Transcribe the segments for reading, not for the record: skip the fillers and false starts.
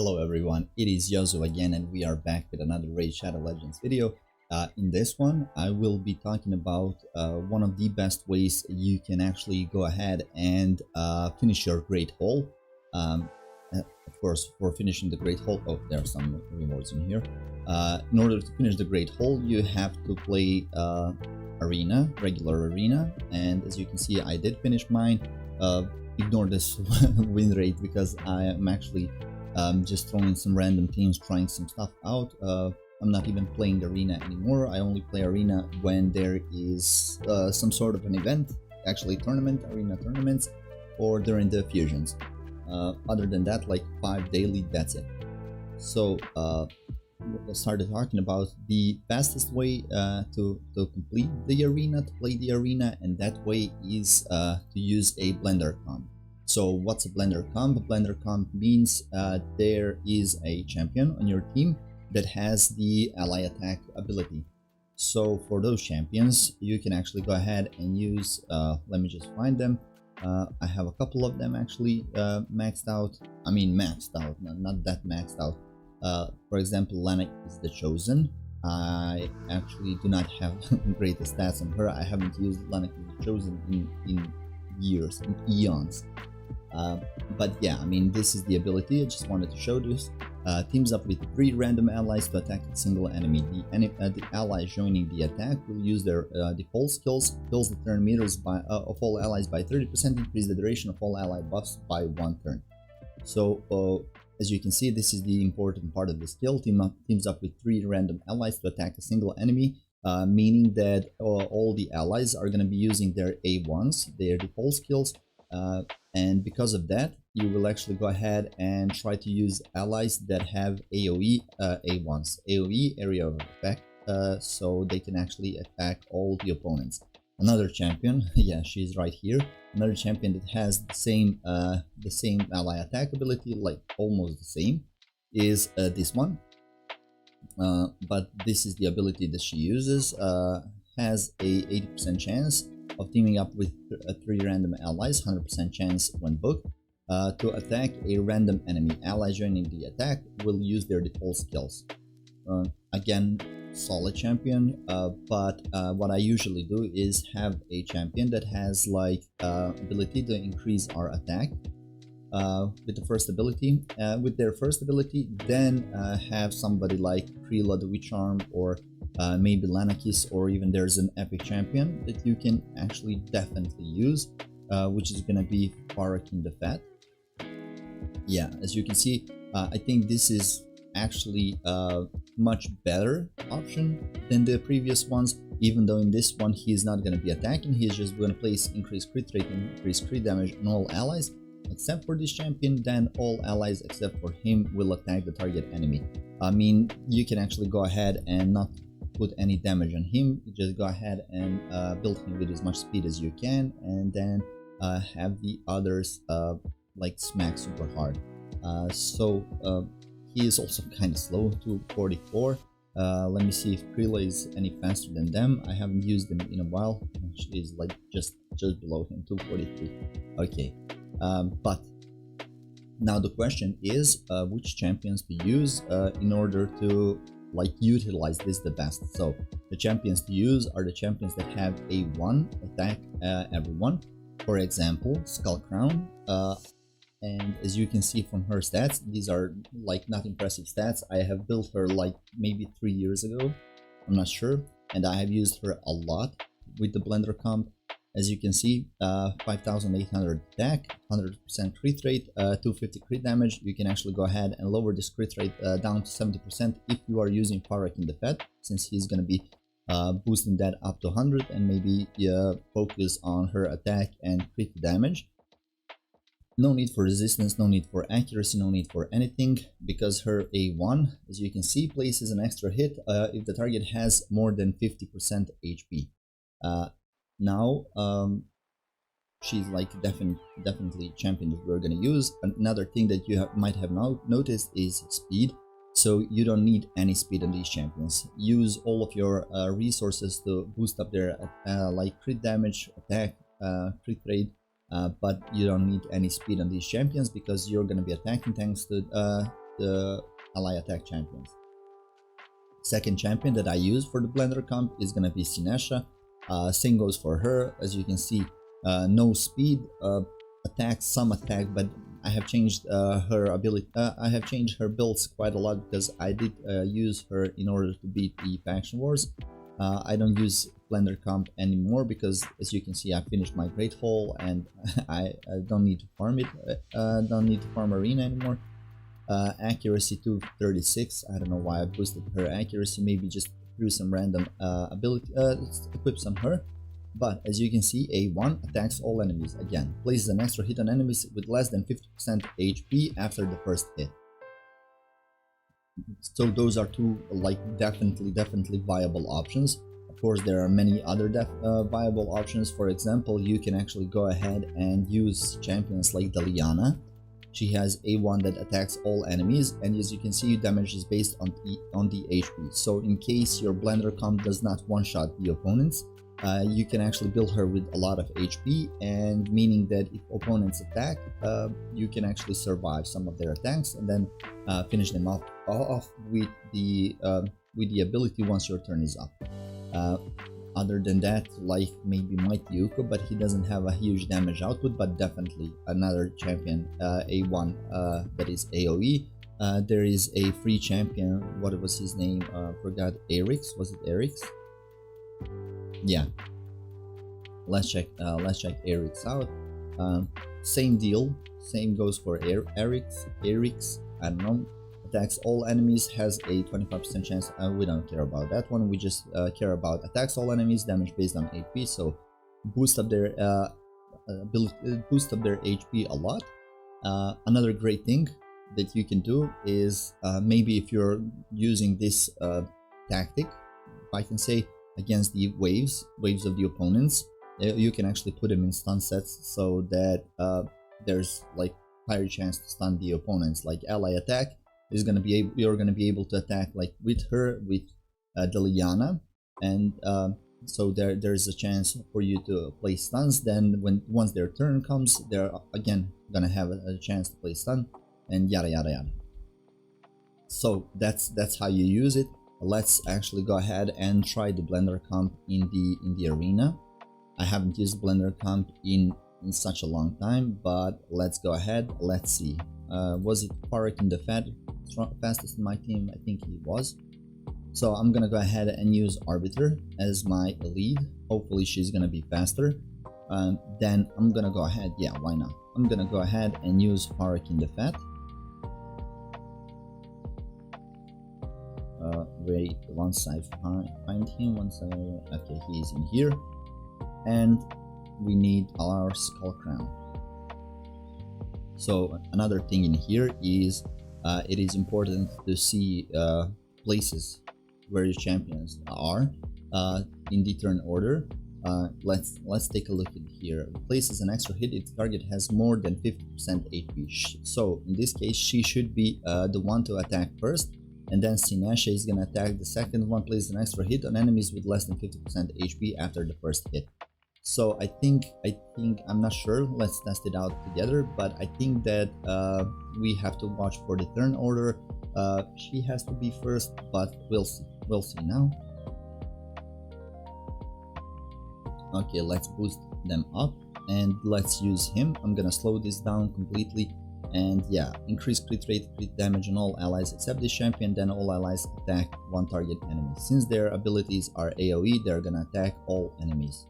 Hello everyone, it is Yozu again and we are back with another Raid Shadow Legends video. In this one, I will be talking about one of the best ways you can actually go ahead and finish your Great Haul. Of course, for finishing the Great Haul, oh, there are some rewards in here. In order to finish the Great Haul, you have to play Arena, regular Arena, and as you can see, I did finish mine. Ignore this win rate because I am actually just throwing some random teams, trying some stuff out. I'm not even playing Arena anymore. I only play Arena when there is some sort of an event, actually Arena tournaments, or during the fusions. Other than that, like 5 daily, that's it. So I started talking about the fastest way to complete the arena, to play the arena, and that way is to use a blender comp. So what's a blender comp? A blender comp means there is a champion on your team that has the ally attack ability. So for those champions, you can actually go ahead and use, let me just find them. I have a couple of them actually maxed out. I mean maxed out, not that maxed out. For example, Lana is the Chosen. I actually do not have great stats on her. I haven't used Lana is the Chosen in years, in eons. But yeah, I mean, this is the ability. I just wanted to show this. Teams up with 3 random allies to attack a single enemy. The ally joining the attack will use their default skills, fills the turn meters of all allies by 30%, increase the duration of all ally buffs by 1 turn. So as you can see, this is the important part of the skill. Teams up with 3 random allies to attack a single enemy, meaning that all the allies are going to be using their A1s, their default skills, and because of that, you will actually go ahead and try to use allies that have AoE A1s, AoE area of effect, so they can actually attack all the opponents. Another champion, yeah, she's right here. Another champion that has the same ally attack ability, like almost the same, is this one. But this is the ability that she uses. Has a 80% chance of teaming up with 3 random allies, 100% chance when booked, to attack a random enemy. Ally joining the attack will use their default skills. Again, solid champion, but what I usually do is have a champion that has like ability to increase our attack with the first ability, with their first ability, then have somebody like Krila the Witch Arm, or maybe Lanakis, or even there's an epic champion that you can actually definitely use, which is gonna be Farakin the Fat. Yeah, as you can see, I think this is actually a much better option than the previous ones, even though in this one he is not going to be attacking, he is just going to place increased crit rate and increased crit damage on all allies except for this champion. Then all allies except for him will attack the target enemy. I mean, you can actually go ahead and not put any damage on him, just go ahead and build him with as much speed as you can, and then have the others like smack super hard. He is also kind of slow, to 44. Let me see if Krila is any faster than them. I haven't used him in a while. She is like just below him, 243. Okay, but now the question is which champions to use in order to like utilize this the best. So the champions to use are the champions that have a 1 attack everyone. For example, Skull Crown. And as you can see from her stats, these are like not impressive stats. I have built her like maybe 3 years ago, I'm not sure, and I have used her a lot with the blender comp. As you can see, 5800 attack, 100% crit rate, 250 crit damage. You can actually go ahead and lower this crit rate down to 70% if you are using Farakin the Fat, since he's going to be boosting that up to 100, and maybe focus on her attack and crit damage. No need for resistance, no need for accuracy, no need for anything, because her A1, as you can see, places an extra hit if the target has more than 50% HP. Now, she's like definitely champion that we're gonna use. Another thing that you might have noticed is speed. So you don't need any speed on these champions. Use all of your resources to boost up their like crit damage, attack, crit rate. But you don't need any speed on these champions because you're going to be attacking thanks to ally attack champions. Second champion that I use for the blender comp is gonna be Sinesha. Same goes for her. As you can see, no speed, attack, some attack, but I have changed her ability. I have changed her builds quite a lot because I did use her in order to beat the faction wars. I don't use blender comp anymore because, as you can see, I finished my great hole and I don't need to farm it. Don't need to farm arena anymore. Accuracy 236. I don't know why I boosted her accuracy. Maybe just threw some random ability equips on her. But as you can see, A1 attacks all enemies. Again, places an extra hit on enemies with less than 50% HP after the first hit. So those are two like definitely viable options. Of course, there are many other viable options. For example, you can actually go ahead and use champions like Daliana. She has A1 that attacks all enemies, and as you can see, damage is based on the HP. So in case your blender comp does not one-shot the opponents, you can actually build her with a lot of HP, and meaning that if opponents attack, you can actually survive some of their attacks and then finish them off with the ability once your turn is up. Other than that, like maybe Mighty Yuko, but he doesn't have a huge damage output, but definitely another champion, A1, that is AoE. There is a free champion, what was his name? Forgot, Eric's, was it Eric's? Yeah, let's check Eric's out. Same deal, same goes for Eric's, I don't know, attacks all enemies, has a 25% chance. We don't care about that one, we just care about attacks all enemies, damage based on HP, so boost up their HP a lot. Another great thing that you can do is maybe if you're using this tactic, if I can say, against the waves of the opponents, you can actually put them in stun sets so that there's like higher chance to stun the opponents. Like ally attack is gonna be you're gonna be able to attack like with her, with Daliana, and so there's a chance for you to play stuns. Then once their turn comes, they're again gonna have a chance to play stun, and yada yada yada. So that's how you use it. Let's actually go ahead and try the blender comp in the arena. I haven't used blender comp in such a long time, but let's go ahead. Let's see. Was it Parakin the fastest in my team? I think he was. So I'm gonna go ahead and use Arbiter as my lead. Hopefully she's gonna be faster. Then I'm gonna go ahead. Yeah, why not? I'm gonna go ahead and use Parakin the Fat. Wait, once I find him, okay, he's in here, and we need our Skull Crown. So another thing in here is it is important to see places where your champions are in the turn order. Let's take a look at here. Places an extra hit if the target has more than 50% HP. So in this case, she should be the one to attack first, and then Sinesha is gonna attack the second one, places an extra hit on enemies with less than 50% HP after the first hit. So I think I'm not sure, let's test it out together, but I think that we have to watch for the turn order. She has to be first, but we'll see now. Okay, let's boost them up and let's use him. I'm gonna slow this down completely, and yeah, increase crit rate, crit damage on all allies except this champion, then all allies attack one target enemy. Since their abilities are AoE, they're gonna attack all enemies.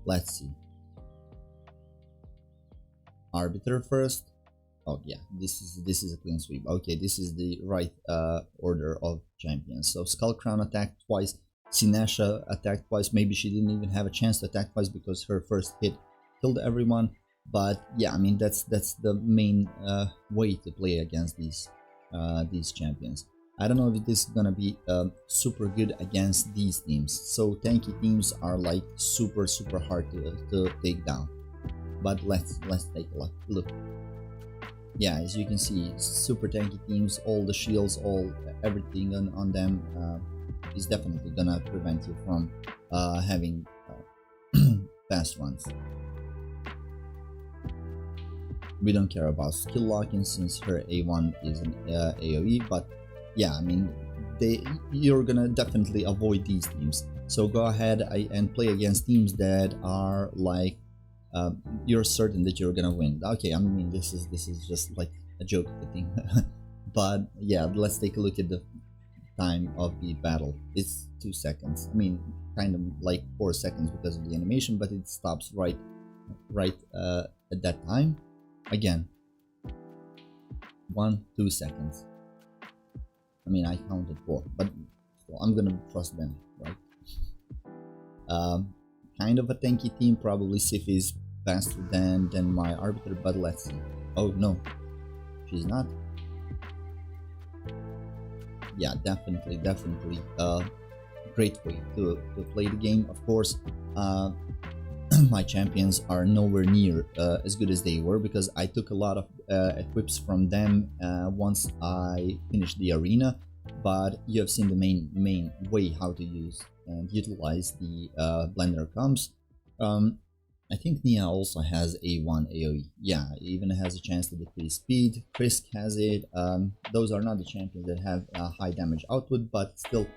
Let's see. Arbiter first. Oh yeah, this is a clean sweep. Okay, this is the right order of champions. So Skull Crown attacked twice, Sinesha attacked twice. Maybe she didn't even have a chance to attack twice because her first hit killed everyone. But yeah, I mean that's the main way to play against these champions. I don't know if this is gonna be super good against these teams. So tanky teams are like super hard to take down. But let's take a look. Yeah, as you can see, super tanky teams, all the shields, everything on them is definitely gonna prevent you from having fast runs. We don't care about skill locking since her A1 is an AoE, but yeah, I mean, you're gonna definitely avoid these teams. So go ahead and play against teams that are like you're certain that you're gonna win. Okay, I mean this is just like a joke, I think. But yeah, let's take a look at the time of the battle. It's 2 seconds. I mean, kind of like 4 seconds because of the animation, but it stops right at that time. Again, 1-2 seconds. I mean, I counted 4, but still, I'm gonna trust them, right? Kind of a tanky team. Probably Sif is faster than my arbiter, but let's see. Oh no, she's not. Yeah, definitely great way to play the game. Of course, my champions are nowhere near as good as they were because I took a lot of equips from them once I finished the arena. But you have seen the main way how to use and utilize the blender comps. I think Nia also has A1 AoE. Yeah, even has a chance to decrease speed. Krisk has it. Those are not the champions that have high damage output, but still,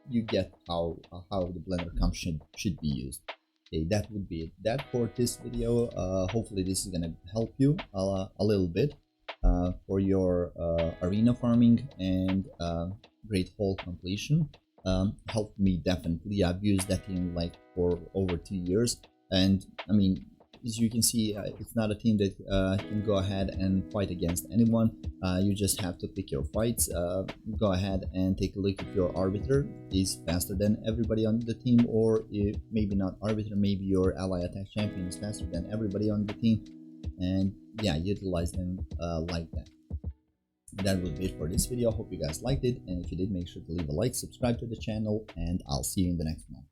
you get how the blender comp should be used. Okay, that would be that for this video. Hopefully this is gonna help you a little bit for your arena farming and great hole completion. Helped me definitely. I've used that team like for over 2 years, and I mean, as you can see, it's not a team that can go ahead and fight against anyone. You just have to pick your fights. Go ahead and take a look if your arbiter is faster than everybody on the team, or if maybe not arbiter, maybe your ally attack champion is faster than everybody on the team, and yeah, utilize them like that. That would be it for this video. I hope you guys liked it, and if you did, make sure to leave a like, subscribe to the channel, and I'll see you in the next one.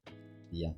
See ya.